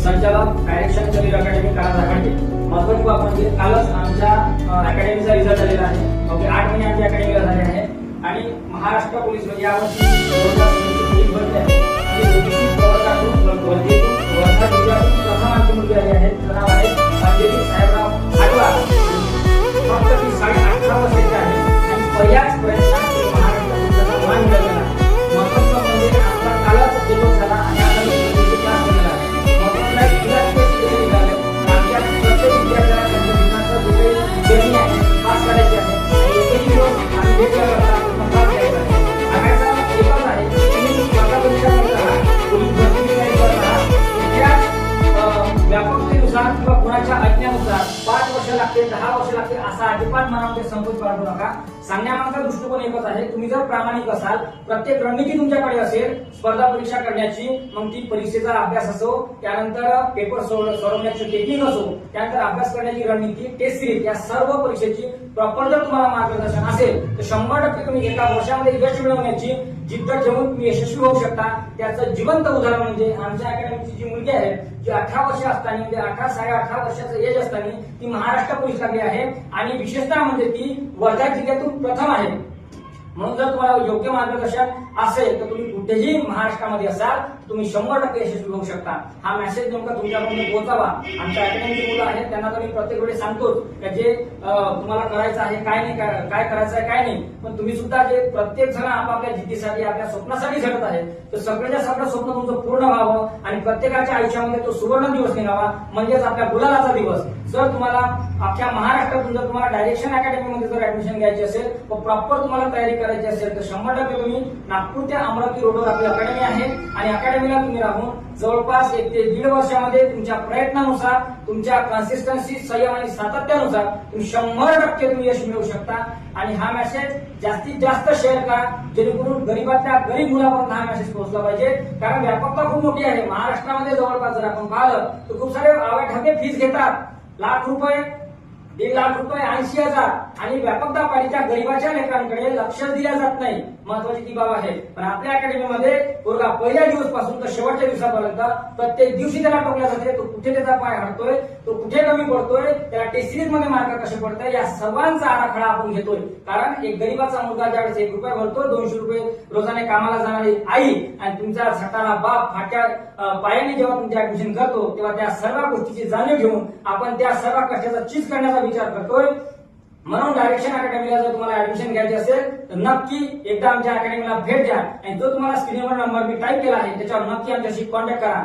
संचालक direction career academy काळा घाटे महत्वाची बाब म्हणजे कालच आमच्या अकॅडमीचा रिझल्ट आलेला आहे. ओके, 8 महिने आमच्या अकॅडमीला झाले आहे आणि महाराष्ट्र पोलीस म्हणजे यावर्षी पोलीस भरती आहे आणि ओबीसी प्रवर्गातून वर्धेतून वर्धा जिल्ह्यातून प्रथम आमची मुलगी आली आहे. तिचं नाव आहे अंजली साहेबराव आडवा. फक्त ती 18.5 वर्षाची आहे आणि पहिल्याच प्रयत्नात तिने महाराष्ट्र पोलिसाचा मान मिळवलेला आहे. महत्त्वाचं म्हणजे आमचा कालच दिवस झाला आणि आता मी क्लास केलेला आहे. महत्त्वाचं तिला स्पेस दिले निघाले. आमच्या प्रत्येक विद्यार्थ्याला त्यांच्या जीवनाचं जे काही जर्नी आहे पास करायची आहे आणि एकही दिवस आम्ही वेगळा करता पास करायचा आहे. आम्हाला एकच आहे तुम्ही स्वतः परीक्षा करत आहात, पोलीस भरती तयारी करत आहात. त्या व्यापकतेनुसार किंवा कोणाच्या आज्ञेनुसार 5 वर्ष लागते 10 वर्ष लागते असा अजिबात मनामध्ये संकोच बाळगू नका. सांगण्यामागचा दृष्टिकोन एकच आहे, तुम्ही जर प्रामाणिक असाल, प्रत्येक रणनीती तुमच्याकडे असेल स्पर्धा परीक्षा करण्याची, मग ती परीक्षेचा अभ्यास असो, त्यानंतर पेपर सोडवण्याची टेक्निक असो, त्यानंतर अभ्यास करण्याची रणनीती, टेस्ट सिरीज, या सर्व परीक्षेची प्रॉपर जर तुम्हाला मार्गदर्शन असेल तर 100% तुम्ही एका वर्षामध्ये यश मिळवण्याची जिद्द ठेवून तुम्ही यशस्वी होऊ शकता. त्याचं जिवंत उदाहरण म्हणजे आमच्या अकॅडमीची जी मुलगी आहे जी 18 वर्ष असताना म्हणजे 18-18.5 वर्षाचं एज असताना ती महाराष्ट्र पोलीस लागली आहे आणि विशेषतः म्हणजे ती वर्धा जिल्ह्यातून प्रथम आहे. म्हणून जर तुम्हाला योग्य मार्गदर्शन असेल तर तुम्ही कुठेही महाराष्ट्रामध्ये असाल तुम्ही 100% यशस्वी होऊ शकता. हा मेसेज नेमका तुमच्यापर्यंत पोहोचावा. आमच्या अकॅडमीची मुलं आहेत त्यांना तर मी प्रत्येक वेळी सांगतो की जे तुम्हाला करायचं आहे काय नाही, काय करायचं आहे काय नाही, पण तुम्ही सुद्धा जे प्रत्येक जण आपापल्या जिद्दीसाठी आपल्या स्वप्नासाठी झटत आहे तर सगळ्याच्या सगळं स्वप्न तुमचं पूर्ण व्हावं आणि प्रत्येकाच्या आयुष्यामध्ये तो सुवर्ण दिवस निघावा, म्हणजेच आपल्या गुलालाचा दिवस. जर तुम्हाला अख्ख्या महाराष्ट्रातून जर तुम्हाला डायरेक्शन अकॅडमीमध्ये जर ऍडमिशन घ्यायची असेल व प्रॉपर तुम्हाला तयारी करायची असेल तर 100% तुम्ही नागपूर ते अमरावती रोडवर आपली अकॅडमी आहे आणि अकॅडमीला तुम्ही राहून जवळपास 1 ते 1.5 वर्षामध्ये तुमच्या प्रयत्नानुसार, तुमच्या कन्सिस्टन्सी, संयम आणि सातत्यानुसार तुम्ही 100% तुम्ही यश मिळवू शकता. आणि हा मेसेज जास्तीत जास्त शेअर करा जेणेकरून गरीबातल्या गरीब मुलापर्यंत हा मेसेज पोहोचला पाहिजे. कारण व्यापकता खूप मोठी आहे. महाराष्ट्रामध्ये जवळपास जर आपण पाहिलं तर खूप सारे आवाढव्य फीस घेतात, लाख रुपये, 1.5 लाख रुपये, 80,000 आणि व्यापकता पाहिजेच्या गरीबाच्या लेकरांकडे लक्ष दिल्या जात नाही. महत्वाची ती बाब आहे. पण आपल्या अकॅडमीमध्ये पोरगा पहिल्या दिवसपासून तर शेवटच्या दिवसापर्यंत प्रत्येक दिवशी त्याला टोकल्या जाते. तो कुठे त्याचा पाय हरतोय, तो कुठे कमी पडतोय, त्याला टेस्ट सिरीज मध्ये मार्क कसे पडतंय या सर्वांचा आराखडा आपण घेतोय. कारण एक गरीबाचा मुलगा ज्यावेळेस 1 रुपया भरतो, 200 रुपये रोजाने कामाला जाणारी आई आणि तुमचा सटाणा बाप फाट्या पायाने जेव्हा तुमचे ऍडमिशन करतो तेव्हा त्या सर्व गोष्टीची जाणीव घेऊन आपण त्या सर्व कष्टाचा चीज करण्याचा विचार करतोय. म्हणून डायरेक्शन अकॅडमीला जर तुम्हाला ऍडमिशन घ्यायचे असेल तर नक्की एकदा आमच्या अकॅडमीला भेट द्या आणि जो तुम्हाला स्क्रीनवर नंबर मी टाईप केला आहे त्याच्यावर नक्की आमच्याशी कॉन्टॅक्ट करा.